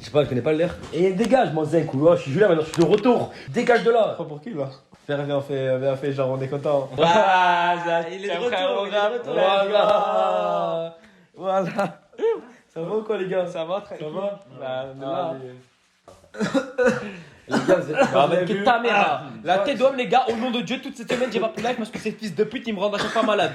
Je sais pas, je connais pas l'air. Et dégage, mon zec, ou je suis là maintenant, je suis de retour. Dégage de là. Pas pour qui là? Faire bien fait, genre on est content. Ah, il est de retour, Voilà. Voilà. Ça va ou quoi les gars? Ça va, très bien. Ça va? Bah, Les gars, vous êtes. Ah, mais que ta mère là. La tête d'homme, les gars, au nom de Dieu, toute cette semaine, j'ai pas pu live parce que ces fils de pute ils me rendent à chaque fois malade.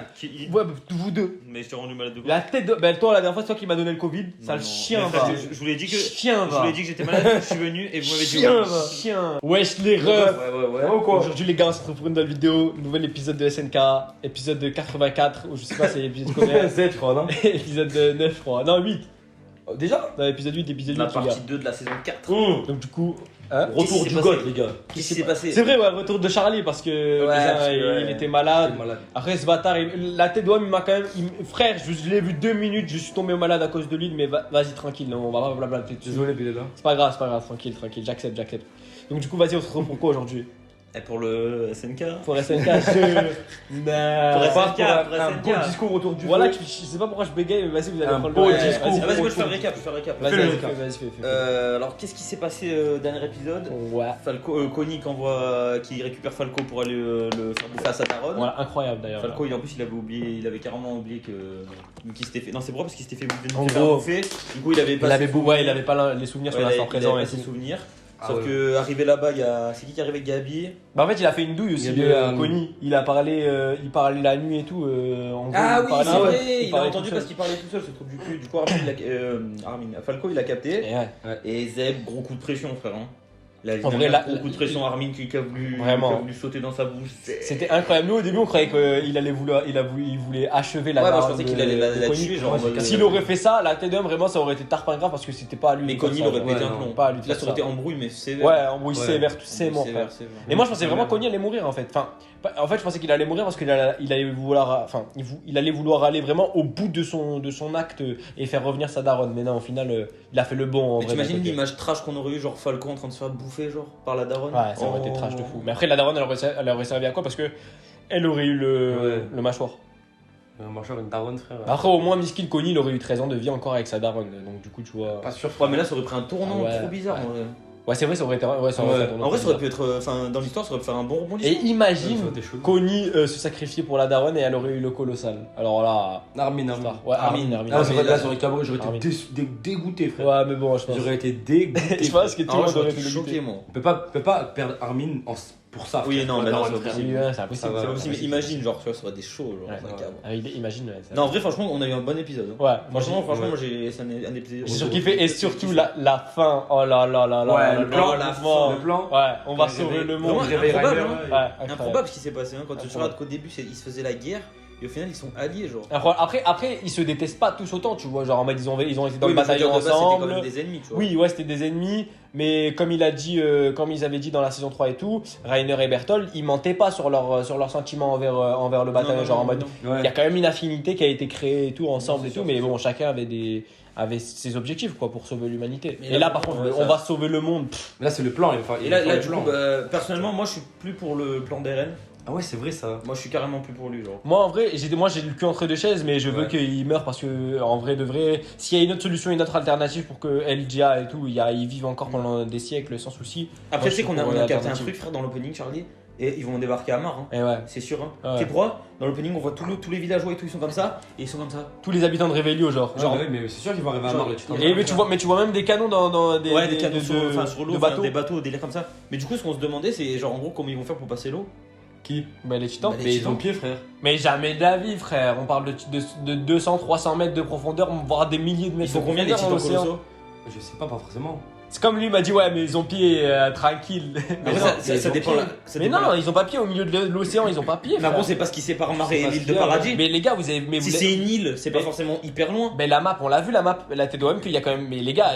Ouais, vous deux. Mais je t'ai rendu malade de quoi? La tête de. Ben, toi, la dernière fois, c'est toi qui m'as donné le Covid. Ça, le chien Mais va. frère, je vous l'ai dit que. Chien Je vous va. l'ai dit que j'étais malade, je suis venu et vous m'avez dit. Chien oui. va. Chien. Wesh, les refs. Ouais. Ou quoi? Aujourd'hui, les gars, on se retrouve pour une nouvelle vidéo. Nouvel épisode de SNK. Épisode de 84. Ou je sais pas, c'est l'épisode combien? 7, je crois, non? Épisode de 9, je crois. Non, 8. Déjà? Non, épisode 8, épisode 8. La les gars. partie 2 de la saison 4. Donc, du coup. Hein? Retour Qu'est-ce qui du s'est goth, passé les gars. Qu'est-ce qui s'est passé? C'est vrai, ouais, le retour de Charlie parce que déjà, parce que, il était malade. Il est malade. Après, ce bâtard, la tête d'homme, il m'a quand même. Frère, je l'ai vu 2 minutes, je suis tombé malade à cause de lui, mais vas-y, tranquille, non, on va pas blablabla dessus. Désolé, Billy là. C'est pas grave, tranquille, j'accepte. Donc, du coup, vas-y, on se retrouve pour quoi aujourd'hui? Et pour le SNK? Pour SNK, je. Pour SNK, pour Un SNK. beau discours autour du Voilà, feu. je sais pas pourquoi je bégaye, mais vas-y, vous allez Un prendre beau le discours. Ah, vas-y, moi je fais le récap. Vas-y, Fais-le. fais. Alors, qu'est-ce qui s'est passé dernier épisode? Ouais. Falco, Connie qui récupère Falco pour aller le faire bouffer à sa daronne. Voilà, incroyable d'ailleurs. Falco, en plus, il avait carrément oublié qu'il s'était fait. Non, c'est pas parce qu'il s'était fait En faire gros, bouffer. Du coup, il avait pas. il avait pas les souvenirs sur l'instant présent et ses tout. souvenirs. Ah Sauf ouais. que arrivé là-bas, il y a. C'est qui est arrivé? Gabi. Bah en fait il a fait une douille aussi, Il y avait, Connie. Il a parlé, il parlait la nuit et tout. En gros, Ah il oui, parlait- c'est vrai, il il a parlait entendu tout parce seul. qu'il parlait tout seul, ce truc du cul. Du coup, Falco, il a capté. Et ouais. Et Zeb, gros coup de pression, frère. Hein. En vrai, là, gros coup de pression, Armin qui a voulu sauter dans sa bouche. C'était incroyable. Nous au début on croyait qu'il voulait achever la Ouais, moi je daronne pensais qu'il de- allait de la Connie. tuer, genre. en mode- S'il aurait fait ça, la tête d'homme vraiment ça aurait été tarpin grave parce que c'était pas à lui. Mais de faire Connie ça, aurait genre. pété un non, plomb. pas à lui de Là, faire ça aurait ça. été embrouille, mais sévère. Ouais, embrouille Ouais. sévère, c'est mort frère. Et moi je pensais vraiment que Connie allait mourir en fait. Enfin, je pensais qu'il allait mourir parce qu'il allait vouloir, il allait vouloir aller vraiment au bout de son acte et faire revenir sa daronne. Mais non, au final, il a fait le bon. En Mais vrai, t'imagines d'un côté. l'image trash qu'on aurait eu, genre Falco en train de se faire bouffer, genre, par la daronne? Ouais, ça aurait été trash de fou. Mais après, la daronne, elle aurait servi à quoi? Parce que elle aurait eu le mâchoire. Un marcheur, une daronne, frère. Après, au moins, Miskin Connie, il aurait eu 13 ans de vie encore avec sa daronne. Donc, du coup, tu vois. Pas sûr. Ouais, mais là, ça aurait pris un tournant Ouais, trop bizarre. ouais. en vrai. Ouais, c'est vrai, ça aurait été. Ouais, ça aurait Ouais. été un tournant En vrai, ça aurait bizarre. pu être. Enfin, dans l'histoire, ça aurait pu faire un bon Et rebondissement. imagine Ça aurait été chelou. Connie se sacrifier pour la daronne et elle aurait eu le colossal. Alors là. Armin. Ouais, Armin. Armin. Ah, mais c'est vrai, là, là, j'aurais cabré, j'aurais Armin. été dégoûté, frère. Ouais, mais bon, je pense. J'aurais été dégoûté. Je pense que tout En le vrai, monde aurait j'aurais été été choqué, choqué. moi. On peut pas perdre Armin pour ça. Oui, frère. non, La mais non, daronne, c'est frère. possible. Oui, c'est Ça impossible. va. C'est pas possible, mais imagine, genre, tu vois, ça aurait été chaud, genre, Ouais, dans un ouais. cadre. Imagine, ouais. Non, en vrai, franchement, on a eu un bon épisode. hein. Ouais, Franchement, ouais. moi, c'est un épisode. j'ai surkiffé et surtout la fin. Oh là là là là. Ouais, là le plan, là, la mouvement. fin, le plan. Ouais, on va Le sauver réveil. le Vraiment, monde. improbable, hein. Ouais, incroyable. Improbable ce qui s'est passé, hein, quand tu Improbable. regardes qu'au début, ils se faisaient la guerre, et au final, ils sont alliés, genre. Après, ils se détestent pas tous autant, tu vois. Genre en mode, ils ont été dans Oui, le mais je veux dire, bataillon de base, c'était ensemble. quand même des ennemis, tu vois. Oui, ouais, c'était des ennemis, mais comme il a dit, comme ils avaient dit dans la saison 3 et tout, Rainer et Berthold, ils mentaient pas sur leurs sentiments envers le bataillon, Non, genre en non, mode, non. Ouais. il y a quand même une affinité qui a été créée et tout ensemble c'est et sûr, tout, mais c'est bon, chacun avait ses objectifs quoi pour sauver l'humanité. Mais Et là, là, par contre, ouais, on ça- va sauver le monde. Pff, Mais là, c'est le plan. Et là, du coup, personnellement, moi, je suis plus pour le plan d'Eren. Ah ouais, c'est vrai ça. Moi, je suis carrément plus pour lui, genre. Moi, en vrai, j'ai le cul entre deux chaises, mais je veux Ouais. qu'il meure parce que, en vrai de vrai, s'il y a une autre solution, une autre alternative pour que LGA et tout, ils vivent encore pendant des siècles sans souci. Après, Moi, tu sais je qu'on suis a pour capté un l'alternative. truc, frère, dans l'opening, Charlie, et ils vont débarquer à Mar, hein. Et ouais. C'est sûr, hein. Ouais. Tu sais pourquoi? Dans l'opening, on voit tous les villageois et tout, ils sont comme ça, et ils sont comme ça. Tous les habitants de Réveillon, genre. Genre, ouais, mais c'est sûr qu'ils vont arriver à Genre, mort là, tu t'en et- Et mais tu vois même des canons dans des, Ouais, des canons sur l'eau, de enfin, bateaux. des bateaux, des délires comme ça. Mais du coup, ce qu'on se demandait, c'est genre, en gros, comment ils vont faire pour passer l'eau. Qui Bah, les titans. Bah, les Mais ils titans. ont pied, frère. Mais jamais de la vie, frère. On parle de 200, 300 mètres de profondeur, voire des milliers de Ils mètres sont de combien les profondeur titans dans l'océan. colossaux? Je sais pas forcément. C'est comme lui m'a dit, ouais, mais ils ont pied tranquille. Mais non, ça, mais ça ils ont dépend. pied. Ça Mais dépend non, là. ils ont pas pied au milieu de l'océan, ils ont pas pied. Mais en frère. gros, c'est pas ce qui sépare Mar C'est et pas ce l'île de qu'il y a, Paradis. Mais les gars, vous avez. Mais Si vous c'est une île, c'est pas Mais- forcément hyper loin. Mais la map, on l'a vu la map, la TDOM, qu'il y a quand même. Mais les gars,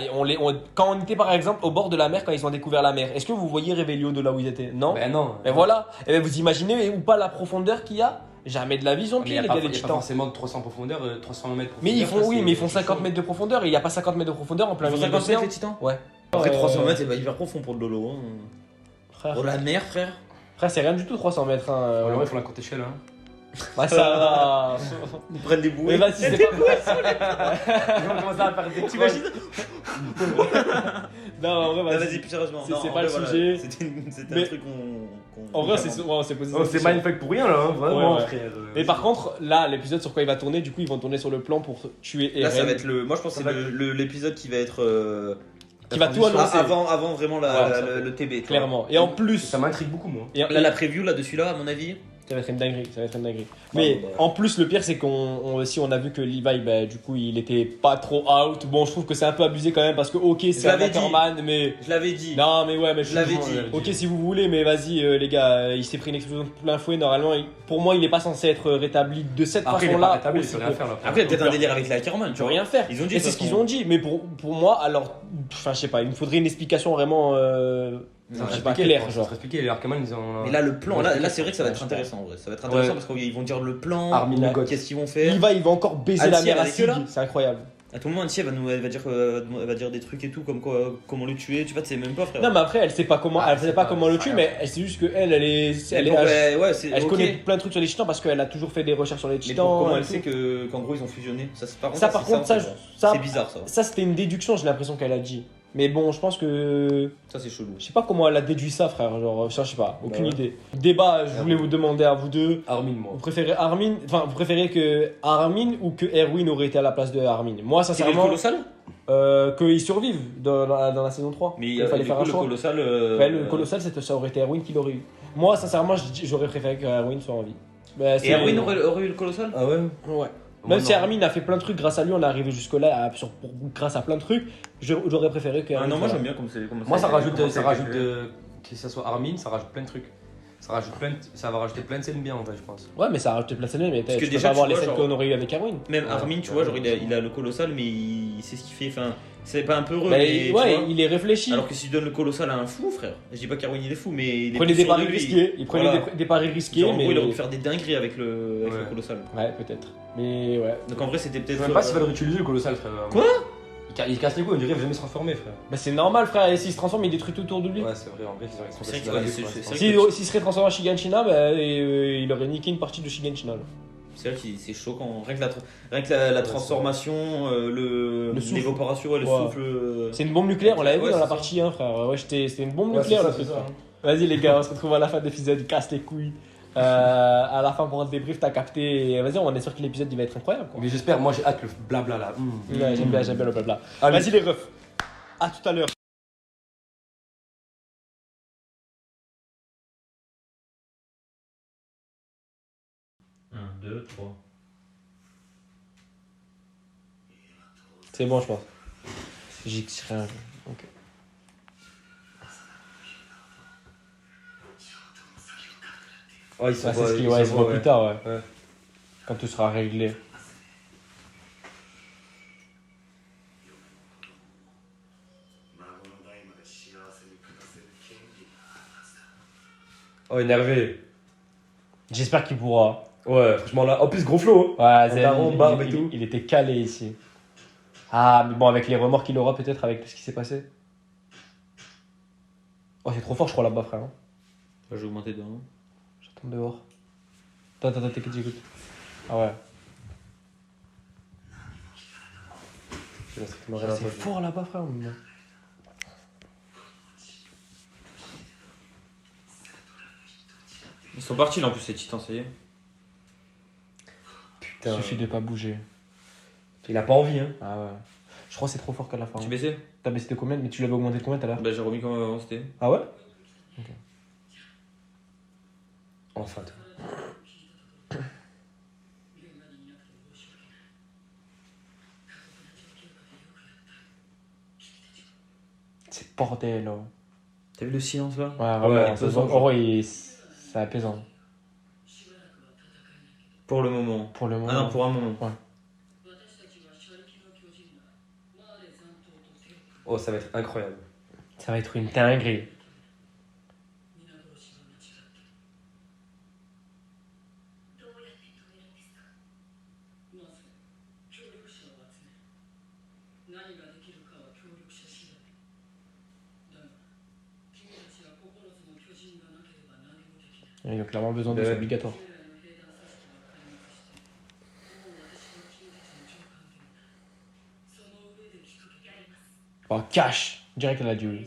quand on était par exemple au bord de la mer, quand ils ont découvert la mer, est-ce que vous voyez Réveillon de là où ils étaient? Non. Ben non. Et voilà. Et ben vous imaginez ou pas la profondeur qu'il y a? Jamais de la vision Mais il pied, y a les pas gars, les y a pas titans. forcément de 300 profondeur, 300 mètres Mais ils profondeur, font, ça, oui, mais ils font c'est 50 chaud. mètres de profondeur et il n'y a pas 50 mètres de profondeur en plein Ils font milieu de 50 mètres l'océan. les titans. Ouais. Après 300 mètres, c'est pas hyper profond pour de l'eau. Hein. Frère, Pour la mer, frère. frère c'est rien du tout 300 mètres. Hein. Ouais, il faut la courte échelle. Hein. Bah ça va. Ils prennent des Mais bouées. vas-y, c'est pas. Ils vont commencer à faire des T'imagines Non, en vrai, Non, vas-y. vas-y, plus sérieusement. C'est Non, pas en le vrai, sujet. C'était Mais- un truc qu'on. En vrai, on s'est posé Oh, cette c'est question. mindfuck pour rien là, hein, vraiment, Ouais, ouais. frère. Mais par contre, là, l'épisode sur quoi il va tourner, du coup, ils vont tourner sur le plan pour tuer Eren. Là, ça va être le. Moi, je pense que Ça c'est va l'épisode qui va être. Qui va tout annoncer. Avant vraiment Ouais, ça le TB. tu vois. Clairement. Et en plus. Ça m'intrigue beaucoup, moi. Et, Là, la preview là dessus là, à mon avis. Ça va être une dinguerie, ça va être une dinguerie. Mais bah. en plus, le pire, c'est aussi on a vu que Levi, bah, du coup, il était pas trop out. Bon, je trouve que c'est un peu abusé quand même parce que, ok, c'est un l'avais dit. Ackerman, mais. Je l'avais dit. Non, mais ouais, mais Je l'avais dit. Ok, si vous voulez, mais vas-y, les gars, il s'est pris une explosion de plein fouet. Normalement, pour moi, il est pas censé être rétabli de cette Après, il est pas façon-là. rétabli, il aussi peut rien peu. faire là. Après, il y a peut-être un délire avec les Ackerman, Tu tu peux vois. rien faire. Ils ont dit, Et de c'est toute ce qu'ils façon. ont dit. Mais pour moi, alors. Enfin, je sais pas, il me faudrait une explication vraiment. Non, je sais pas, claire, genre. Expliquer, les Arcaman, ils ont. Mais là, le plan, là, c'est vrai que ça va Ouais, être je intéressant en vrai. Ça va être intéressant Ouais. parce qu'ils vont dire le plan, Armin le God. qu'est-ce qu'ils vont faire. Levi, il va encore baiser la Alcy, mère elle à est que là Sig. C'est incroyable. À tout moment, Antia elle va dire des trucs et tout, comme quoi, comment le tuer. Tu vois, tu sais même pas, frère. Non, mais après, elle sait pas comment, elle sait pas comment le tuer, mais elle sait juste que elle est, Mais bon, ouais, c'est. elle ok. connaît plein de trucs sur les titans parce qu'elle a toujours fait des recherches sur les Mais titans. comment et elle tout. sait qu'en gros ils ont fusionné? Ça, par Ça, par contre, c'est ça, c'est bizarre ça. ça c'était une déduction, j'ai l'impression qu'elle a dit. Mais bon, je pense que. Ça, c'est chelou. Je sais pas comment elle a déduit ça, frère. Genre, ça, je sais pas, aucune ouais. idée. Débat, je voulais vous demander à vous deux. Armin, moi. Vous préférez Armin, enfin, vous préférez que Armin ou que Erwin aurait été à la place de Armin? Moi, C'est le sincèrement, colossal? qu'ils survivent dans la saison 3. Mais il fallait faire un le choix. colossal. Ouais, le colossal, ça aurait été Erwin qui l'aurait eu. Moi, sincèrement, j'aurais préféré que Erwin soit en vie. Bah, Et Erwin aurait eu le colossal? Ah ouais. Ouais. Moi, Même si non. Armin a fait plein de trucs, grâce à lui, on est arrivé jusque-là, grâce à plein de trucs, j'aurais préféré que. Ah non, moi soit là. j'aime bien comme c'est. Moi, ça rajoute, comment que ça soit Armin, ça rajoute plein de trucs. Ça va rajouter plein de scènes bien en vrai, je pense. Ouais, mais ça a rajouté plein de scènes, mais Parce que tu peux déjà, pas avoir tu les vois, scènes genre- qu'on aurait eu avec Erwin. Même Ouais, Armin, tu ouais, vois, genre ouais. il a le colossal, mais il sait ce qu'il fait. Enfin, c'est pas un peu heureux. Bah, mais, tu ouais, vois. il est réfléchi. Alors que si tu donnes le colossal à un fou, frère, je dis pas qu'Erwin il est fou, mais il Il est prenait plus des sûr de paris lui. risqués. Il prenait Voilà. des paris risqués, Genre, en mais. gros, il aurait pu faire des dingueries avec le Ouais. colossal. Ouais, peut-être. Mais ouais. Donc en vrai, c'était Je peut-être. sais même pas s'il va le réutiliser le colossal, frère. Quoi Il casse les couilles, on dirait qu'il va jamais se transformer, frère. Bah, c'est normal, frère. Et s'il se transforme, il détruit tout autour de lui. Ouais, c'est vrai, en vrai, ils auraient C'est vrai trop qu'il facile à va- la vie, c'est quoi. vrai S'il serait transformé en Shiganshina, bah, il aurait niqué une partie de Shiganshina. là. C'est vrai que c'est choquant. Rien que la transformation, Le souffle. l'évaporation et le Ouais. souffle. C'est une bombe nucléaire, on l'avait vu Ouais, dans la c'est ça. partie 1, frère. Ouais, c'était une bombe Ouais, nucléaire, c'est le ça, truc. c'est ça, frère. Vas-y, les gars, on se retrouve à la fin de l'épisode. Casse les couilles. À la fin, pour un débrief, t'as capté. Et vas-y, on est sûr que l'épisode il va être incroyable. Quoi. Mais j'espère, moi j'ai hâte le blabla là. Ouais, j'aime bien le blabla. Allez. Vas-y, les refs. À tout à l'heure. 1, 2, 3. C'est bon, je pense. J'ai rien. Ok. Ouais, ils sont Ah, c'est ce qui se voit plus tard, ouais. Ouais. Quand tout sera réglé. Oh, énervé. J'espère qu'il pourra. Ouais, franchement là. En plus, gros flow. Ouais, Daron, barbe et tout. il était calé ici. Ah, mais bon, avec les remords qu'il aura peut-être avec tout ce qui s'est passé. Oh, c'est trop fort, je crois, là-bas, frère. Je vais augmenter dedans. J'attends dehors. Attends, t'écoute, j'écoute. Ah ouais. C'est strictement rien Ah, à c'est faire. fort là-bas, frère. mais bon. Ils sont partis là en plus, ces titans, ça y est. Il Putain. suffit de pas bouger. Il a pas envie, hein. Ah ouais. Je crois que c'est trop fort qu'à la fin. Tu baissais? T'as baissé de combien? Mais tu l'avais augmenté de combien tout à l'heure? Bah, j'ai remis comme avant, c'était. Ah ouais? Enfin, toi. C'est bordel, là. T'as vu le silence là? Ouais, vraiment. Ouais, c'est ça, c'est apaisant. Pour le moment. Pour le moment. Ah non, pour un moment. Oh, ça va être incroyable. Ça va être une dinguerie. Il a clairement besoin de Ouais. c'est obligatoire. Oh, cash! Direct, elle a dit oui.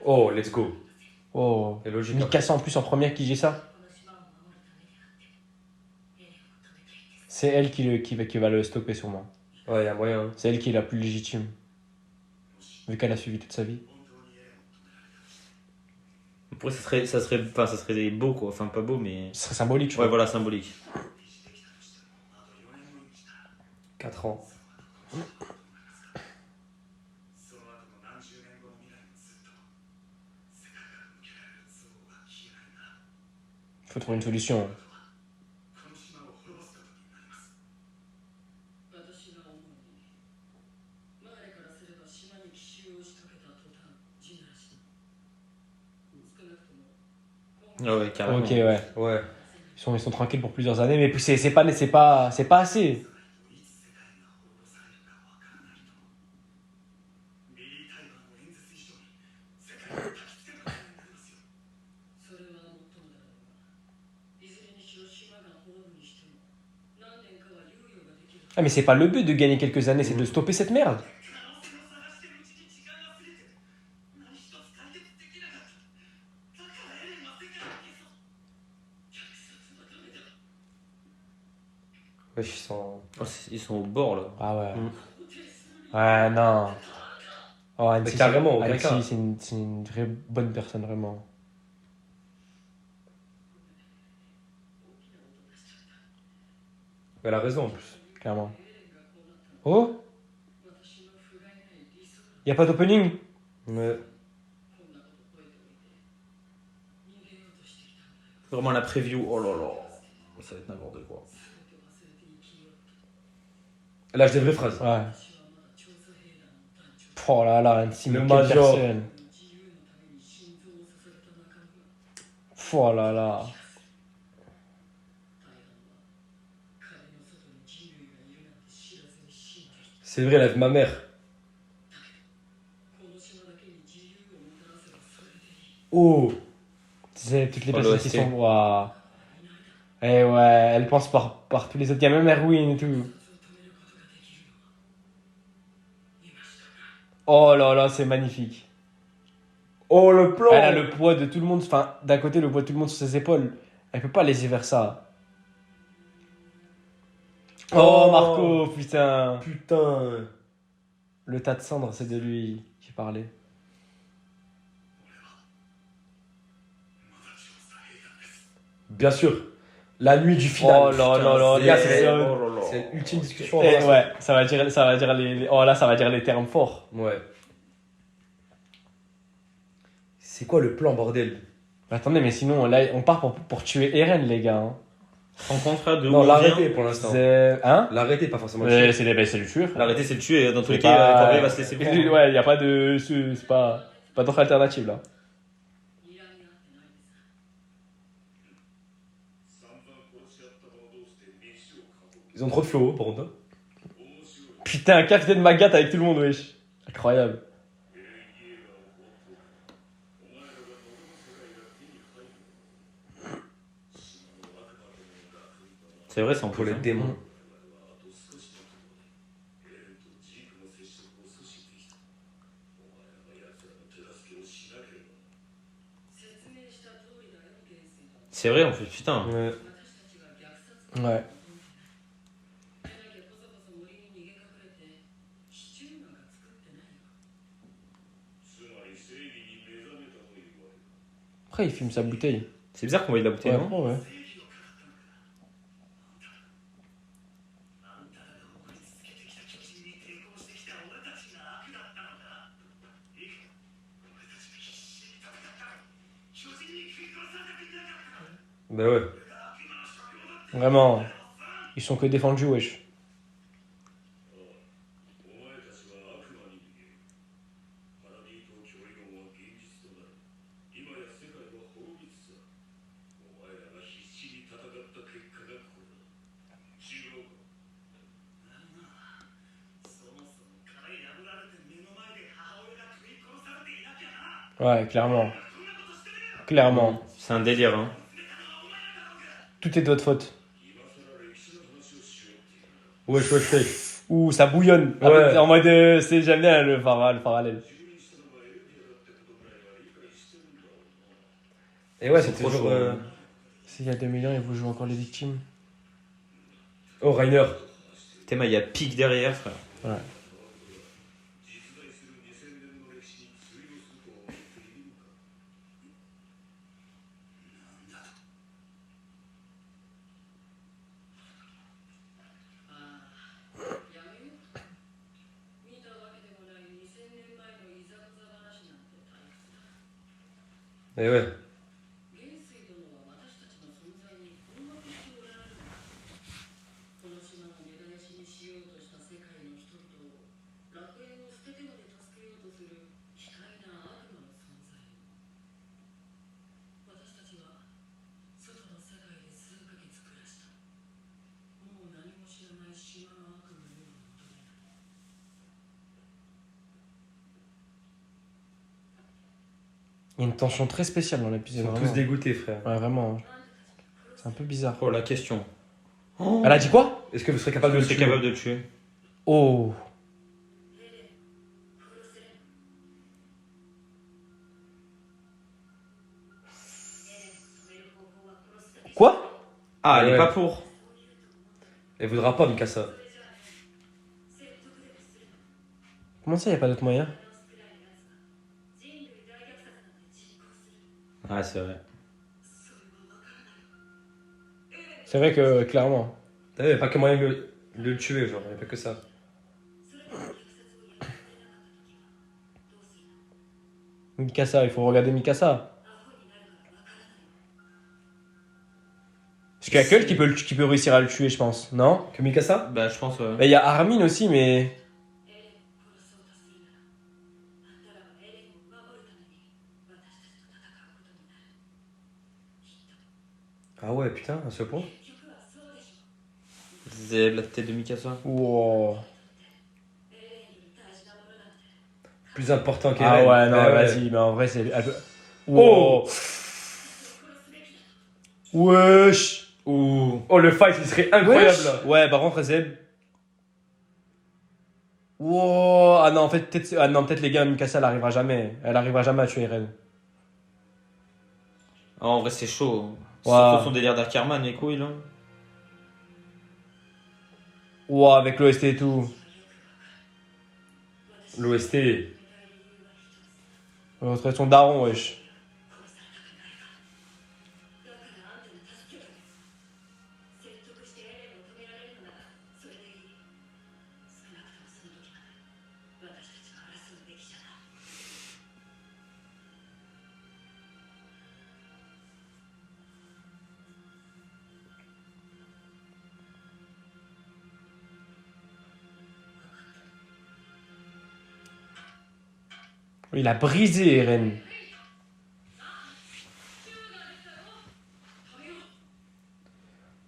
Oh, let's go. Oh. C'est logique. Mikasa en plus en première qui dit ça. C'est elle qui va le stopper sûrement. Ouais, y a moyen. Hein. C'est elle qui est la plus légitime. Vu qu'elle a suivi toute sa vie. Pour eux, ça serait beau quoi. Enfin, pas beau, mais. Ce serait symbolique, je Ouais, crois. voilà, symbolique. 4 ans. Faut trouver une solution. Ah ouais, carrément. Ok, ouais. Ouais. Ils sont tranquilles pour plusieurs années, mais c'est pas assez. Ah, mais c'est pas le but de gagner quelques années, c'est de stopper cette merde. Ouais, ils sont. Oh, ils sont au bord là. Ah ouais. Mm. Ouais, non. Oh, Annecy, Mais carrément, aucun Annecy, cas. c'est une vraie bonne personne, vraiment. Elle a raison en plus. Clairement. Oh, y a pas d'opening? Ouais. Vraiment la preview, oh là là. Ça va être n'importe quoi. Lâche des vraies phrases. Ouais. Oh là là, Annecy, Le mais quelle Major. personne. Oh là là. C'est vrai, elle a vu ma mère. Oh. C'est toutes les Oh, personnes l'OST. qui sont. Waouh. Eh ouais, elle pense par tous les autres. Il y a même Erwin et tout. Oh là là, c'est magnifique. Oh, le plan. Elle a le poids de tout le monde. Enfin, d'un côté, le poids de tout le monde sur ses épaules. Elle peut pas laisser faire ça. Oh, Oh. Marco, putain. Putain. Le tas de cendres, c'est de lui qui parlait. Bien sûr. La nuit du final. Oh là là là, Les gars, c'est- c'est l'ultime discussion. Eh, ouais, ça va dire oh là, ça va dire les termes forts. Ouais. C'est quoi le plan, bordel? Attendez, mais sinon, là, on part pour tuer Eren, les gars. Hein. Sans contrat de Non, où on l'arrêter vient. pour l'instant. Hein? L'arrêter, pas forcément le Ouais, tuer. c'est le tueur. L'arrêter, c'est le tuer. Dans tous les C'est cas, pas- Cormier va se laisser prendre. Ouais, y a pas de. C'est pas d'autre alternative là. Ils ont trop de flow, par contre. Hein. Putain, Capitaine Magat avec tout le monde, wesh. Incroyable. C'est vrai, c'est en Pour les plus. démons. C'est vrai, en plus, putain. Ouais. Ouais. Après, il fume sa bouteille. C'est bizarre qu'on voie de la bouteille, Ouais, non après, ouais. Bah ouais. Vraiment. Ils sont que défendus, wesh. Ouais, clairement. Clairement. C'est un délire, hein. Tout est de votre faute. Wesh. Ouh, ça bouillonne. Ouais. En mode, j'aime bien le parallèle. Et ouais, C'est c'est trop toujours. chaud. S'il y a 2 millions, il vous joue encore les victimes. Oh, Rainer. Théma, il y a pique derrière, frère. Ouais. Et ouais. Il y a une tension très spéciale dans Ils l'épisode. sont Vraiment. tous dégoûtés, frère. Ouais, vraiment. C'est un peu bizarre. Oh, la question. Elle a dit quoi? Est-ce que vous serez capable de Je le serais tuer? capable de le tuer. Oh. Quoi? Ah, elle Ouais. est pas pour. Elle voudra pas, Mikasa. Comment ça, il n'y a pas d'autre moyen? Ah, c'est vrai. C'est vrai que, clairement. T'as vu, il n'y a pas que moyen de le tuer, genre. Il n'y a pas que ça. Mikasa, il faut regarder Mikasa. Parce qu'il y a Kult qui peut réussir à le tuer, je pense. Non? Que Mikasa? Bah, je pense, ouais. Mais il y a Armin aussi, mais. Ah ouais, putain, à ce point. Zeb, la tête de Mikasa. Wow. Plus important qu'Eren. Ah ouais, non, Ouais, ouais. vas-y, mais en vrai, c'est. Wow. Wesh. Ouh. Oh, le fight, il serait incroyable, Wesh. là. Ouais, par contre, Zeb. Wow. Ah non, en fait, peut-être les gars, Mikasa, elle arrivera jamais. Elle arrivera jamais à tuer Eren. Ah, en vrai, c'est chaud. Wow. Surtout son délire d'Ackerman, les couilles, là. Wow, avec l'OST et tout. L'OST. On va retrouver son daron, wesh. Il a brisé Eren.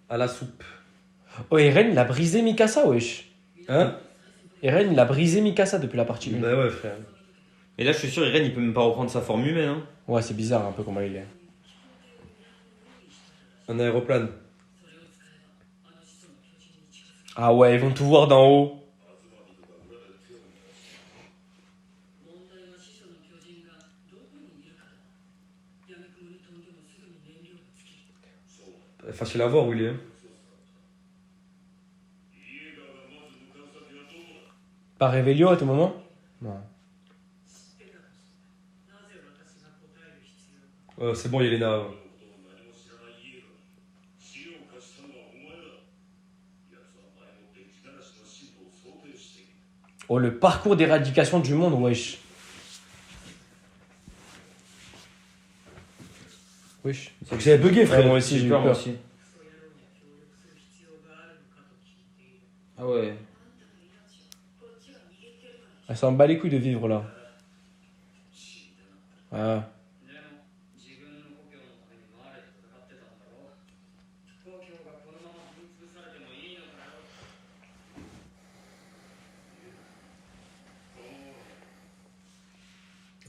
À la soupe. Oh, Eren, il a brisé Mikasa, wesh. Hein? Eren, il a brisé Mikasa depuis la partie 1. Bah ouais, frère. Et là, je suis sûr, Irene, il peut même pas reprendre sa forme humaine, hein. Ouais, c'est bizarre un peu comment il est. Un aéroplane. Ah ouais, ils vont tout voir d'en haut. Facile à voir où il est. Hein. Pas Revelio à tout moment? Non. C'est bon, Yelena. Oh, le parcours d'éradication du monde, wesh. Wesh. C'est que j'avais bugué, frère. Ouais, moi aussi, j'ai eu peur. moi aussi. Ah ouais. Elle s'en bat les couilles de vivre là. Ah.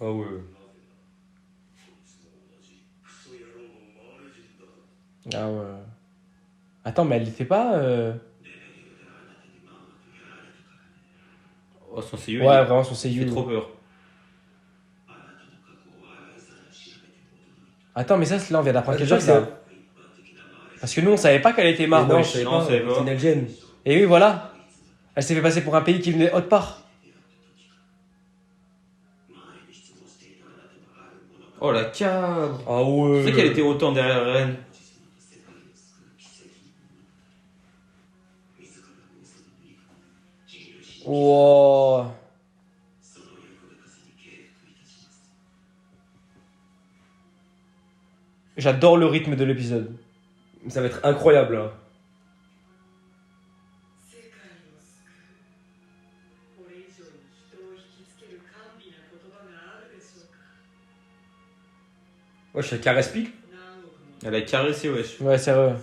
Ah ouais. Ah ouais. Attends, mais elle était pas. son seiyuu, Ouais, vraiment, son il seiyuu. fait trop peur. Attends, mais ça, là, on vient d'apprendre quelque Déjà, chose, là. Parce que nous, on savait pas qu'elle était Mais marre, non, wesh. je savais Non, pas, on savait pas. c'est une Algérienne. Et oui, voilà. Elle s'est fait passer pour un pays qui venait autre part. Oh la cave. Ah ouais. Tu sais qu'elle était autant derrière la reine. Wow. J'adore le rythme de l'épisode. Ça va être incroyable là. Ouais, je suis caresse pique. Elle a caressé, wesh. Ouais, sérieux.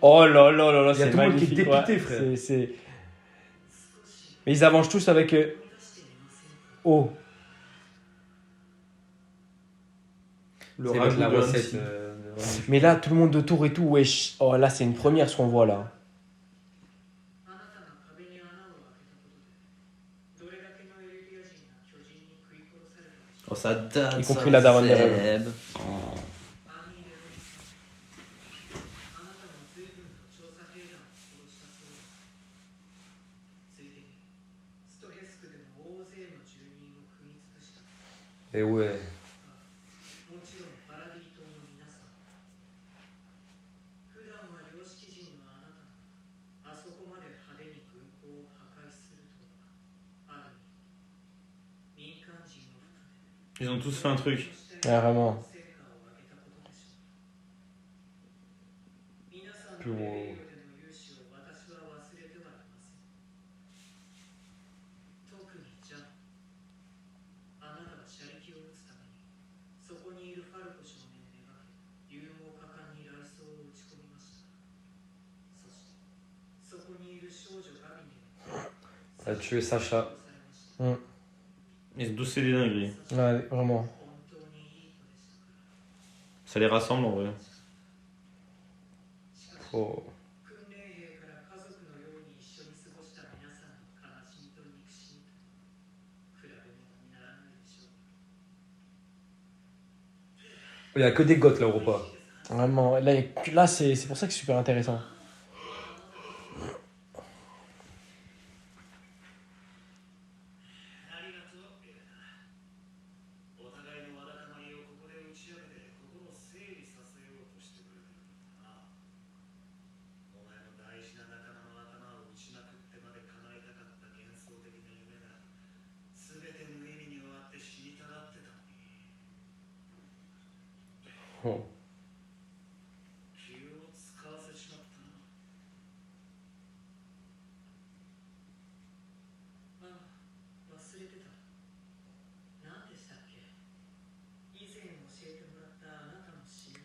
Oh là là là là, Il y a c'est tout le monde qui est magnifique. dépité, ouais. frère. Mais ils avancent tous avec Oh. Le C'est rage, le la goût de recette. Hansi. Mais là, tout le monde autour et tout, wesh. Oh là, c'est une première ce qu'on voit là. Oh, ça date. Y compris ça, la daronne de Seb. Et ouais. Ils ont tous fait un truc. Ouais, vraiment. Plus wow. A tué Sacha. Ils ont tous fait des dingueries. Ouais, vraiment. Ça les rassemble en vrai. Oh. Il n'y a que des goths là au repas. Vraiment. Là c'est pour ça que c'est super intéressant. Oh.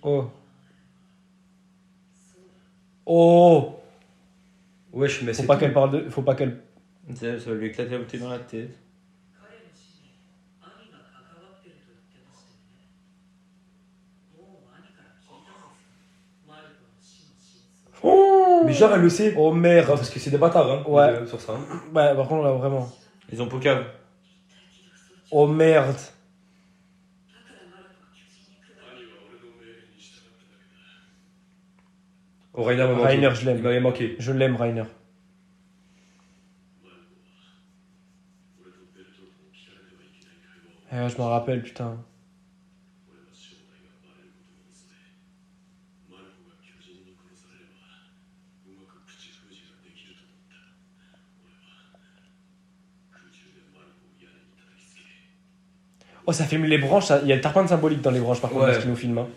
Oh. Oh. Wesh, mais Faut c'est pas tout. qu'elle parle de. Faut pas qu'elle. Ça va lui éclater la bouteille dans la tête. Oh. Mais genre, elle le sait. Oh Non, merde. parce que c'est des bâtards, hein, Ouais. sur ça. Hein. Ouais, par contre là vraiment. Ils ont Pokav. Oh merde. Oh, Rainer m'a manqué. Rainer, je Il l'aime. m'avait manqué. Je l'aime, Rainer. Je m'en rappelle, putain. Oh, ça filme les branches, il y a le tarpin symbolique dans les branches par contre, Ouais. parce qu'il nous filme. Hein.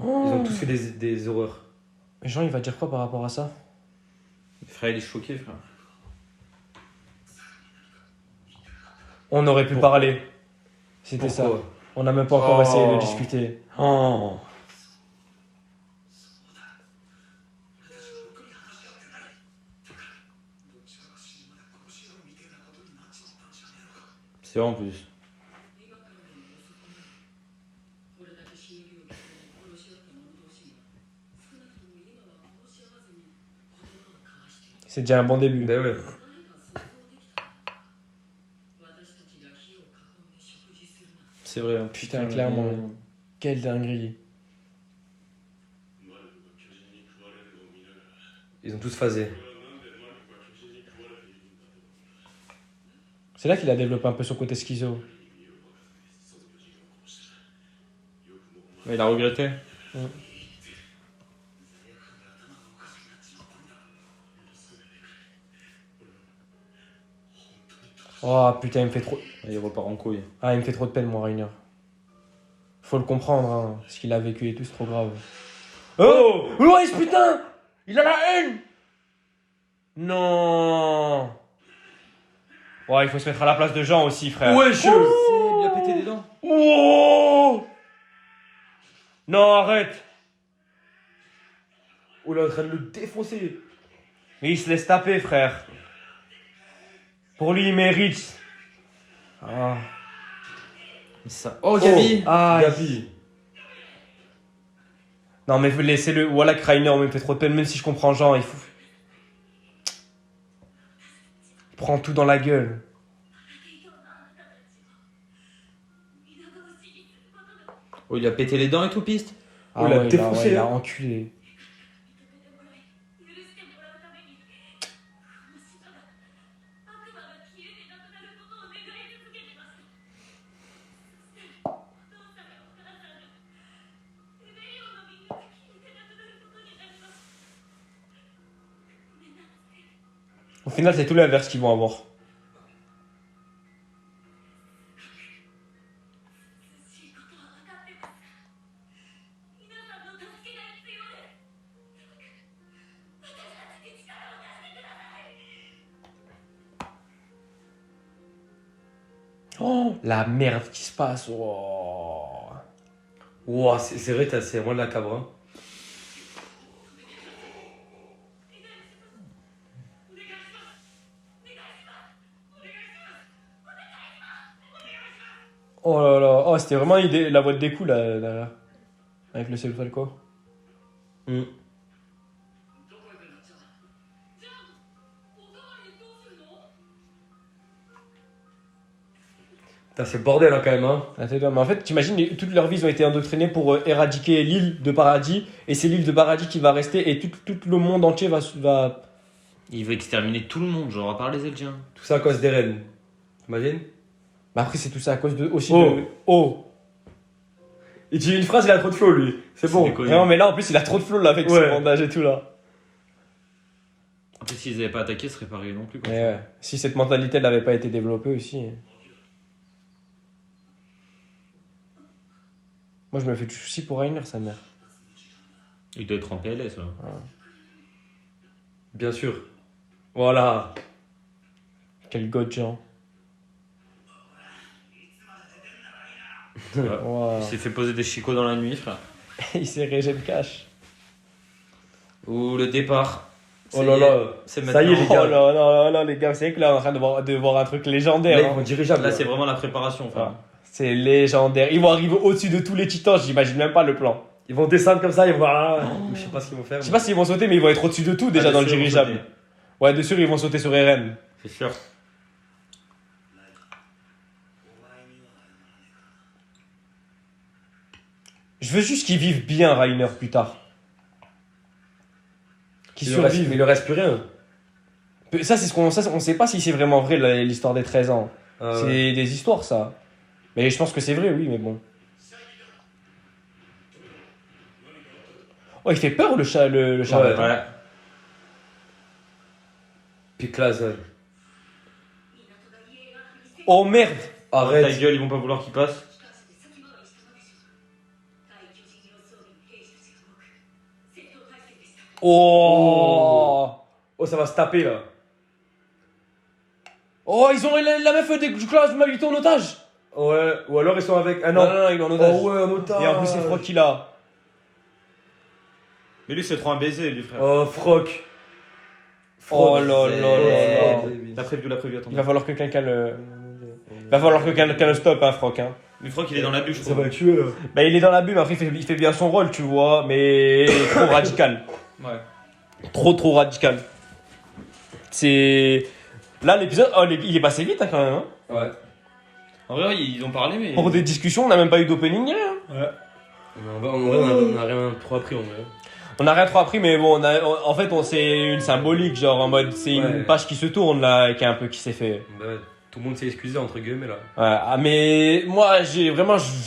Ils ont tous fait des horreurs. Jean, il va dire quoi par rapport à ça? Frère, il est choqué, frère. On aurait pu parler. C'était ça. Pourquoi? On n'a même pas encore essayé de Oh. discuter. Oh. C'est vrai en plus. C'est déjà un bon début. Ben ouais. C'est vrai. Hein. Putain, clairement. Quelle dinguerie. Ils ont tous phasé. C'est là qu'il a développé un peu son côté schizo. Mais il a regretté. Oh putain, il me fait trop... Il repart en couille. Ah, il me fait trop de peine, moi, Rainer. Faut le comprendre, hein. Ce qu'il a vécu et tout, c'est trop grave. Oh Loïs, putain! Il a la haine! Non! Ouais, il faut se mettre à la place de Jean aussi, frère. Ouais, Il a pété des dents. Oh non, arrête! Oh, il est en train de le défoncer. Mais il se laisse taper, frère. Pour lui, il mérite. Ah. Ça... Oh, Gabi. Ah, Gabi. non, mais laissez-le. Voilà que Rainer me fait trop de peine, même si je comprends Jean, il faut... Il prend tout dans la gueule. Oh, il a pété les dents et tout, piste. Ah, il a ouais, défoncé, il a hein. enculé. Au final, c'est tout l'inverse qu'ils vont avoir. Oh, la merde qui se passe. Oh. Ouah, c'est vrai, c'est vraiment de la cabra. Hein. Oh là là. Oh, c'était vraiment la voix de Deku là, derrière. Avec le seul Falco. Putain, c'est le bordel hein, quand même. Hein. Ah, mais en fait, t'imagines, toute leur vie, ils ont été endoctrinés pour éradiquer l'île de Paradis. Et c'est l'île de Paradis qui va rester. Et tout le monde entier va... Il veut exterminer tout le monde, genre à part les Eldiens. Tout ça à cause d'Eren. T'imagines? Bah après, c'est tout ça à cause de... Aussi Oh. de... Oh. Il dit une phrase, il a trop de flow lui. C'est bon. déconné. Non, mais là, en plus, il a trop de flow là avec Ouais. ses bandages et tout là. En plus, s'ils avaient pas attaqué, ce serait pas arrivé non plus. Quoi. Mais ouais. Si cette mentalité n'avait pas été développée aussi. Moi, je me fais du souci pour Rainer, sa mère. Il doit être en PLS là. Bien sûr. Voilà. Quel god, Jean. Ouais. Wow. Il s'est fait poser des chicots dans la nuit, frère. Il s'est régène cash. Ou le départ. Oh là là. C'est Ça y est, maintenant. les gars. Oh là là là, les gars, vous savez que là, on est en train de voir un truc légendaire. Là, ils hein. vont dirigeable. Là, c'est vraiment la préparation, frère. Ah, c'est légendaire. Ils vont arriver au-dessus de tous les titans, j'imagine même pas le plan. Ils vont descendre comme ça, ils vont. Je sais pas ce qu'ils vont faire. Je sais pas s'ils vont sauter, mais ils vont être au-dessus de tout déjà Ah, dans le de sûr, ils vont dirigeable. sauter. Ouais, de sûr, ils vont sauter sur Eren. C'est sûr. Je veux juste qu'ils vivent bien, Rainer, plus tard. Qu'ils Il survivent. il leur reste plus rien. Ça, c'est on sait pas si c'est vraiment vrai l'histoire des 13 ans. Ah, C'est ouais. des histoires, ça. Mais je pense que c'est vrai, oui, mais bon. Oh, il fait peur le chat, le chat. Ouais. Ouais. Puis classe. Oh merde! Ta Arrête. gueule, ils vont pas vouloir qu'il passe. Oh! Oh, ça va se taper là. Oh, ils ont la meuf du classe, vous m'avez en otage! Ouais, ou alors ils sont avec. Ah Non, non. non, non, il est en otage. Oh ouais, un otage. Et en plus, c'est Froc qui l'a. Mais lui, c'est trop un baiser, lui, frère. Oh, Froc. Oh là là là là. T'as prévu, attends. Il va falloir que quelqu'un le. Va falloir que quelqu'un le stoppe, hein, Froc. Hein. Mais Froc, il est dans la bûche, je Ça crois. va le tuer là. Bah, il est dans la bulle, mais après, il fait bien son rôle, tu vois, mais trop radical. Ouais. Trop radical. C'est. Là, l'épisode, il est passé vite, hein, quand même. Hein. Ouais. En vrai, ils ont parlé, mais. Pour des discussions, on n'a même pas eu d'opening, rien. Ouais. On a rien trop appris en vrai. On n'a rien trop appris, mais bon, en fait, c'est une symbolique, genre en mode, c'est une Ouais. page qui se tourne là, qui s'est fait. Bah ouais, tout le monde s'est excusé entre guillemets là. Ouais, ah, mais moi, il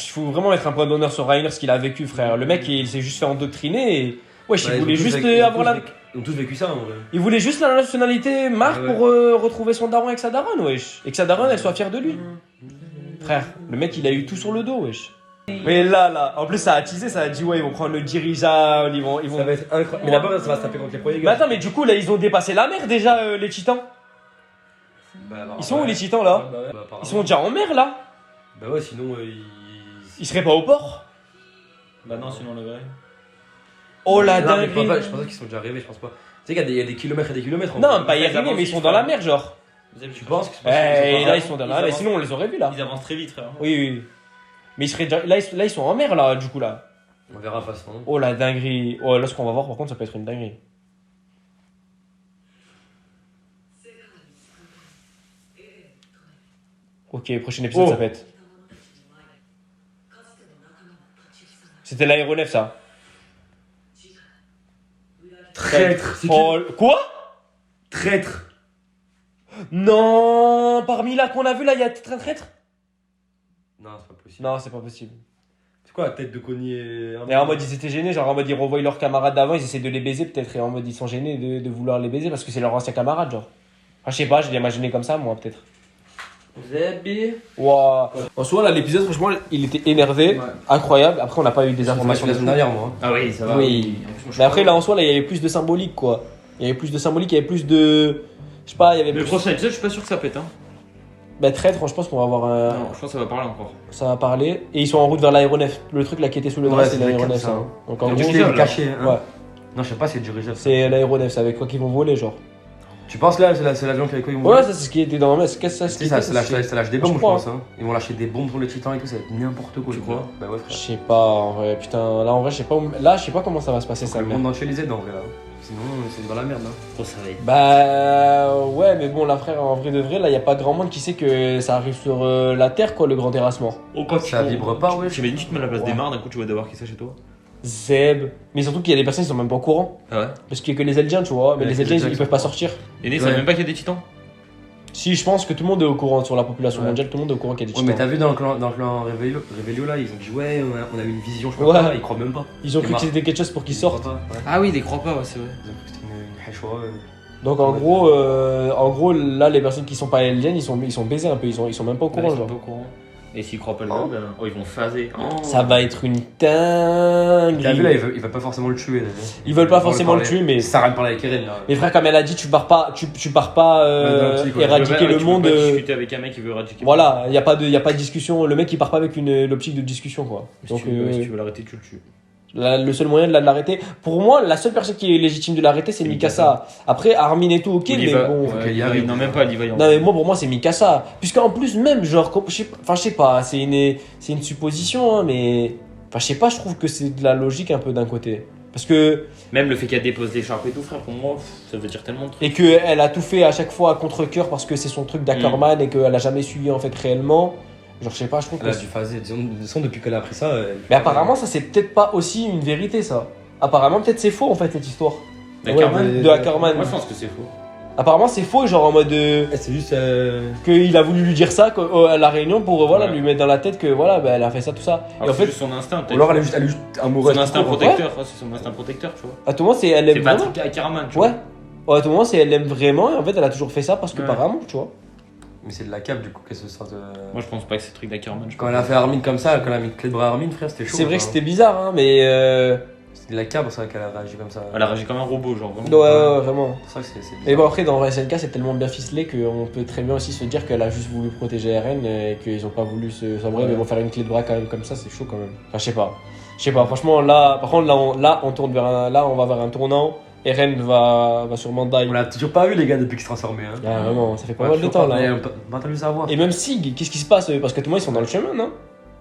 faut vraiment mettre un point d'honneur sur Reiner, ce qu'il a vécu, frère. Le mec, il s'est juste fait endoctriner et. Wesh, Ouais, il ils voulait ont tous juste vécu- ils ont avoir tous la. vécu- Ils ont tous vécu ça en vrai. Il voulait juste la nationalité marque Ouais. pour retrouver son daron avec sa daronne, wesh. Et que sa daronne, elle soit fière de lui. Frère, le mec, il a eu tout sur le dos, wesh. Mais là, en plus, ça a teasé, ça a dit, ouais, ils vont prendre le dirigeable, ils vont. Ça va être incroyable. Mais d'abord, ça va se taper contre les premiers Mais gars. attends, mais du coup, là, ils ont dépassé la mer déjà, les titans. Ils sont où les titans là? Ils sont déjà en mer là? Bah ouais, sinon Ils seraient pas au port? Bah non, sinon le vrai. Oh la Non, mais dinguerie! je pense pas qu'ils sont déjà arrivés, je pense pas. Tu sais qu'il y a des kilomètres et des kilomètres. en Non, vrai. pas y arriver, mais ils sont dans la mer, genre. Tu penses que Eh, et là, ils sont dans la mer, avancent. sinon on les aurait vus là. Ils avancent très vite, frère. Oui. Mais ils seraient déjà. Là, ils sont en mer là, du coup là. On verra pas ça. Oh la dinguerie! Oh là, ce qu'on va voir par contre, ça peut être une dinguerie. Ok, prochain épisode, Oh. ça pète. C'était l'aéronef, ça. Traître. C'est qui Oh, quoi? Traître. Non! Parmi là qu'on a vu, là, il y a un traître? Non, c'est pas possible. Non, c'est pas possible. C'est quoi la tête de cogner Et en mode, ils étaient gênés, genre en mode, ils revoient leurs camarades d'avant, ils essaient de les baiser peut-être, et en mode, ils sont gênés de vouloir les baiser parce que c'est leurs anciens camarades, genre. Enfin, je sais pas, j'ai imaginé comme ça, moi, peut-être. Zébi. Waouh! En soi, là, l'épisode, franchement, il était énervé, Ouais. incroyable. Après, on n'a pas eu des informations. la semaine dernière, moi. Ah oui, ça va. Oui. En plus, moi, je Mais après, crois- là, en soi, là, il y avait plus de symbolique, quoi. Il y avait plus de symbolique, il y avait plus de. Je sais pas, il y avait Le plus. prochain épisode, je suis pas sûr que ça pète. Hein. Bah, traître, je pense qu'on va avoir un. Non, je pense que ça va parler encore. Ça va parler. Et ils sont en route vers l'aéronef. Le truc là qui était sous le drap, Ouais, c'est c'est l'aéronef, comme ça. ça. Hein. Donc en Le gros, dirigeable, est caché. Hein. ouais, Non, je sais pas, c'est le dirigeable. c'est l'aéronef, c'est avec quoi qu'ils vont voler, genre. Tu penses là, c'est l'avion qui avec quoi ils vont Ouais, voler ça c'est ce qui était dans la messe. Qu'est-ce que Tu sais, ça lâche des bombes, je crois, pense. Hein. Ils vont lâcher des bombes sur les titans et tout, ça va être n'importe quoi. Tu je crois Bah ouais, Je frère. sais pas, en vrai. Putain, là en vrai, je sais pas. Là, je sais pas comment ça va se passer, ça. Le mais- monde entier les aide en vrai là. Sinon, c'est dans la merde là. Oh, ça va être. Bah ouais, mais bon, là frère, en vrai de vrai, là y a pas grand monde qui sait que ça arrive sur la terre, quoi, le grand terrassement. Oh, quand Ça vibre pas, ouais. J'imagine, tu te mets à la place Ouais. des mares, d'un coup, tu vas devoir qui ça chez toi. Zeb. Mais surtout qu'il y a des personnes qui sont même pas au courant. Ah ouais. Parce qu'il y a que les Eldiens, tu vois. Mais Ouais, les les Eldiens, Eldiens, ils ils peuvent sont pas au sortir. Et Né, Ouais. savait même pas qu'il y a des titans. Si, je pense que tout le monde est au courant sur la population Ouais. mondiale, tout le monde est au courant qu'il y a des Ouais, mais titans. t'as vu dans le clan Revelio là, ils ont dit ouais, on a eu une vision, je Ouais. crois pas, ils croient même pas. Ils ont cru que C'est c'était quelque chose pour qu'ils sortent. Ils croient pas, ouais. Ah oui, des croix pas, ouais, c'est vrai. Ils ont cru que c'était une hachoua. Donc en gros, là, les personnes qui sont pas Eldiennes, ils sont baisés un peu, ils sont même pas au courant, Ouais, ils sont genre. pas au courant. Et s'ils croient pas le gars, ben, oh, ils vont phaser. Oh. Ça va être une T'as vu là, dinguerie. ils veulent pas forcément le tuer. Là. Ils veulent pas vont forcément le parler. tuer, mais. Ça arrête de parler avec Eren là. Mais frère, comme elle a dit, tu pars pas dans le psy, quoi. éradiquer le Tu monde. peux pas discuter avec un mec qui veut éradiquer. Voilà, y a pas de discussion. Le mec il part pas avec l'optique de discussion, quoi. Si Donc tu veux- si tu veux l'arrêter, tu le tues. le seul moyen de l'arrêter, pour moi, la seule personne qui est légitime de l'arrêter, c'est C'est Mikasa. Après, Armin et tout, ok, mais Oliva, bon. ouais, qu'elle y arrive. non, même pas, Oliva. Non mais moi pour moi c'est Mikasa, puisqu'en plus même genre je sais pas, c'est une supposition hein, mais enfin je sais pas, je trouve que c'est de la logique un peu d'un côté parce que Même le fait qu'elle dépose l'écharpe et tout, frère, pour moi, ça veut dire tellement de trucs. et que elle a tout fait à chaque fois à contre-cœur parce que c'est son truc d'Ackerman et qu'elle a jamais suivi en fait réellement. Genre je sais pas, je trouve que Elle a dû phaser. Disons, depuis qu'elle a appris ça. mais apparemment ça c'est peut-être pas aussi une vérité ça. Apparemment peut-être c'est faux en fait cette histoire. Ackerman Ouais, de Ackerman. Moi, je pense que c'est faux. Apparemment c'est faux genre en mode C'est juste. qu'il a voulu lui dire ça à la réunion pour voilà Ouais. lui mettre dans la tête que voilà bah, elle a fait ça tout ça. Et en fait c'est juste son instinct, peut-être. Ou alors elle est juste amoureuse. Son instinct tout court. protecteur, ouais, c'est son instinct protecteur, tu vois. à tout moment c'est elle aime C'est vraiment. Patrick Ackerman, tu Ouais. vois. À tout moment c'est elle aime vraiment et en fait elle a toujours fait ça parce que Ouais. par amour tu vois. Mais c'est de la cape du coup qu'elle se sort de. Moi, je pense pas que c'est le truc d'Ackerman. Quand elle a fait Armin comme ça, quand elle a mis clé de bras à Armin, frère, c'était chaud. C'est vrai que quoi. c'était bizarre hein mais C'était de la cape, c'est vrai qu'elle a réagi comme ça. Elle a réagi comme un robot, genre. ouais, Vraiment. ouais, vraiment. C'est vrai que c'est bizarre. Mais bon après dans SNK c'est tellement bien ficelé qu'on peut très bien aussi se dire qu'elle a juste voulu protéger RN et qu'ils ont pas voulu se sombrer Ouais. mais vont faire une clé de bras quand même comme ça c'est chaud quand même. Enfin je sais pas. Je sais pas franchement là par contre là on tourne vers là on va vers un tournant. Eren va sûrement die. On l'a toujours pas vu les gars depuis qu'ils se transformaient. Hein. Ah, vraiment, ça fait pas Ouais, mal de toujours temps pas. là. On va entendu savoir. Et même Sig, qu'est-ce qui se passe? Parce que tout le monde ils sont dans le chemin, non?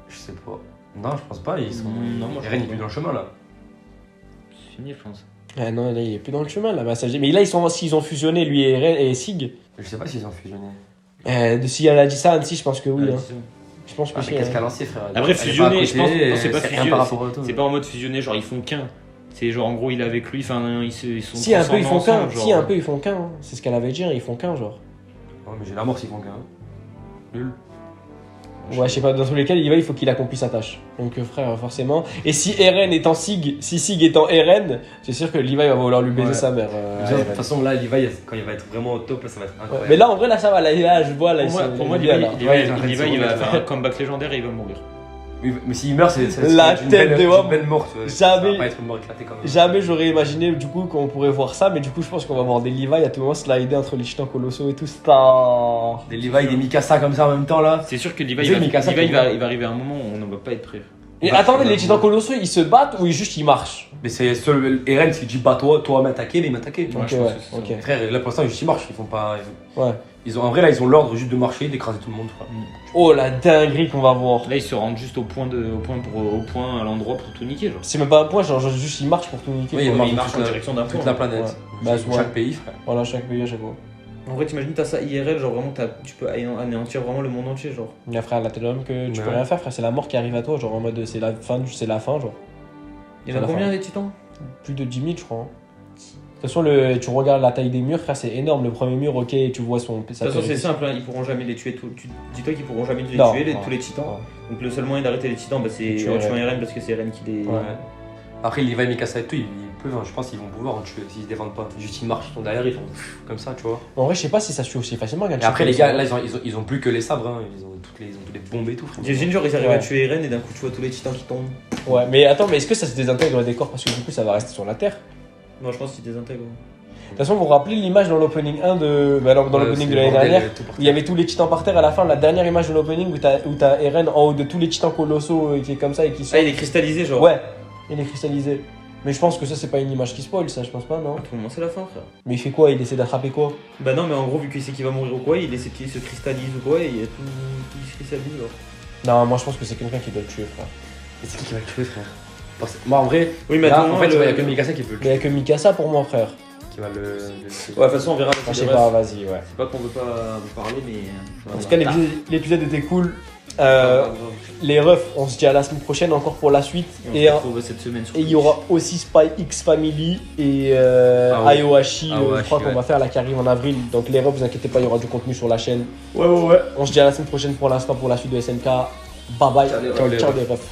Je sais pas. Non, je pense pas. Ils sont. Non, moi, je Eren pense est plus pas. dans le chemin là. C'est fini, je pense. Ah non, là il est plus dans le chemin là. Bah, mais là s'ils ont fusionné lui et Eren et Sig. Je sais pas s'ils ont fusionné. Si elle a dit ça, Annecy, je pense que oui. Ouais, hein. c'est ça. Je pense que Ah, si. mais qu'est-ce hein. qu'elle a lancé, frère? Après, Elle est fusionner, pas à je pense- côté, non, c'est pas rien fusionner, par rapport à toi. C'est pas en mode fusionner, genre ils font qu'un. C'est genre en gros il est avec lui, enfin ils sont Si un peu ils font transformés qu'un, ensemble, si genre. un peu ils font qu'un, hein. C'est ce qu'elle avait dit, ils font qu'un genre. Ouais, mais j'ai la mort s'ils font qu'un. Nul. Ouais, je sais pas, dans tous les cas, il faut qu'il accomplisse sa tâche. Donc frère, forcément. Et si Eren est en Sig, si Sig est en Eren, c'est sûr que Levi va vouloir lui baiser Ouais. sa mère. De toute façon, là, Levi, quand il va être vraiment au top, là, ça va être Ouais. incroyable. Mais là, en vrai, là, ça va. Là, je vois. Là, Pour moi, Levi, Levi, là. Ouais, j'arrête de il se va remettre, faire là. un comeback légendaire et il va mourir. Oui, mais s'il meurt, c'est La une tête belle- de une homme. belle mort. Tu vois. Jamais- Ça va pas être une mort éclatée quand même. Jamais j'aurais imaginé du coup qu'on pourrait voir ça, mais du coup, je pense qu'on va voir des Levi à tout moment slider entre les titans colossaux et tout ça. Des Levi, des Mikasa comme ça en même temps là. C'est sûr que Levi, Tu sais, Mikasa, il va qui arriver à un moment où on ne va pas être prêt. Et Bah, attendez, bah, les titans colossaux, ils se battent ou juste ils marchent? Mais c'est seul Eren qui dit bah toi m'attaquer, mais il m'attaquer. Ouais, Ok, je pense ouais, que c'est ok. ça. Frère, là pour l'instant, juste ils marchent, ils font pas. Ouais. Ils ont, en vrai, là, ils ont l'ordre juste de marcher, d'écraser tout le monde. Frère. Oh la dinguerie qu'on va voir. Là, ils se rendent juste au point, à l'endroit pour tout niquer, genre. C'est même pas un point, genre juste ils marchent pour tout niquer. Oui, quoi. ils marchent Ils marchent toute en la- direction d'un Toute point. la planète. Ouais. Bah, Chaque ouais. pays, frère. Voilà, chaque pays à chaque fois. En vrai, t'imagines, t'as ça IRL, genre vraiment, tu peux anéantir vraiment le monde entier, genre. Mais frère, là, t'es l'homme que tu Mais peux ouais. rien faire, frère. C'est la mort qui arrive à toi, genre en mode c'est la fin, genre. Il y C'est en a la combien fin. des titans? Plus de 10 000, je crois. hein. De toute façon, tu regardes la taille des murs, frère, c'est énorme. Le premier mur, ok, tu vois son. De toute façon, c'est simple, hein, ils pourront jamais les tuer. Dis-toi qu'ils pourront jamais les Non, tuer, non, tous les titans. non. Donc le seul moyen d'arrêter les titans, bah, c'est Tuer en tuant Eren. Eren parce que c'est Eren qui les. Ouais. Après, Levi et Mikasa et tout, ils peuvent, hein, je pense qu'ils vont pouvoir en tuer s'ils se défendent pas. Juste ils marchent, ils sont derrière, ils font comme ça, tu vois. En vrai, je sais pas si ça se tue aussi facilement. Et après, les gars, là, ils ont plus que les sabres, hein. Ils ont toutes les bombes et tout, frère. J'imagine, genre, ils arrivent Ouais. à tuer Eren et d'un coup, tu vois tous les titans qui tombent. Ouais, mais attends, mais est-ce que ça se désintègre le décor? Parce que du coup, ça va rester sur la Terre. Moi, je pense qu'ils désintègrent. De toute façon, vous vous rappelez l'image dans l'opening 1 de. Bah, dans Ouais, l'opening c'est de l'année le bordel, dernière? tout par Où il y avait tous les titans par terre à la fin, la dernière image de l'opening où t'as Eren en haut de tous les titans colossaux qui est comme ça et qui sort. Ah, il est cristallisé, genre. Ouais, il est cristallisé. Mais je pense que ça, c'est pas une image qui spoil, ça, je pense pas, non? À tout moment, c'est la fin, frère. Mais il fait quoi? Il essaie d'attraper quoi? Bah non, mais en gros, vu qu'il sait qu'il va mourir ou quoi, il essaie qu'il se cristallise ou quoi, et il y a tout qui se cristallise, genre. Non, moi je pense que c'est quelqu'un qui doit le tuer, frère. Et c'est qui va le tuer, frère? Moi, en vrai, Oui, mais là, attends, en fait, il le- y a que Mikasa qui peut le Mais il y tuer. a que Mikasa pour moi, frère. Qui va le tuer. Ouais, de toute façon, on verra. Moi, je sais pas, vas-y, ouais. C'est pas qu'on veut pas vous parler, mais. En tout cas, l'épisode était cool. Les refs, on se dit à la semaine prochaine encore pour la suite. Et on se retrouve cette semaine sur Et il y aura aussi Spy X Family et Ayoashi, je crois qu'on va faire là qui arrive en avril. Donc les refs, vous inquiétez pas, il y aura du contenu sur la chaîne. Ouais. On se dit à la semaine prochaine pour l'instant pour la suite de SNK. Bye bye. Ciao, les Ciao refs. les refs.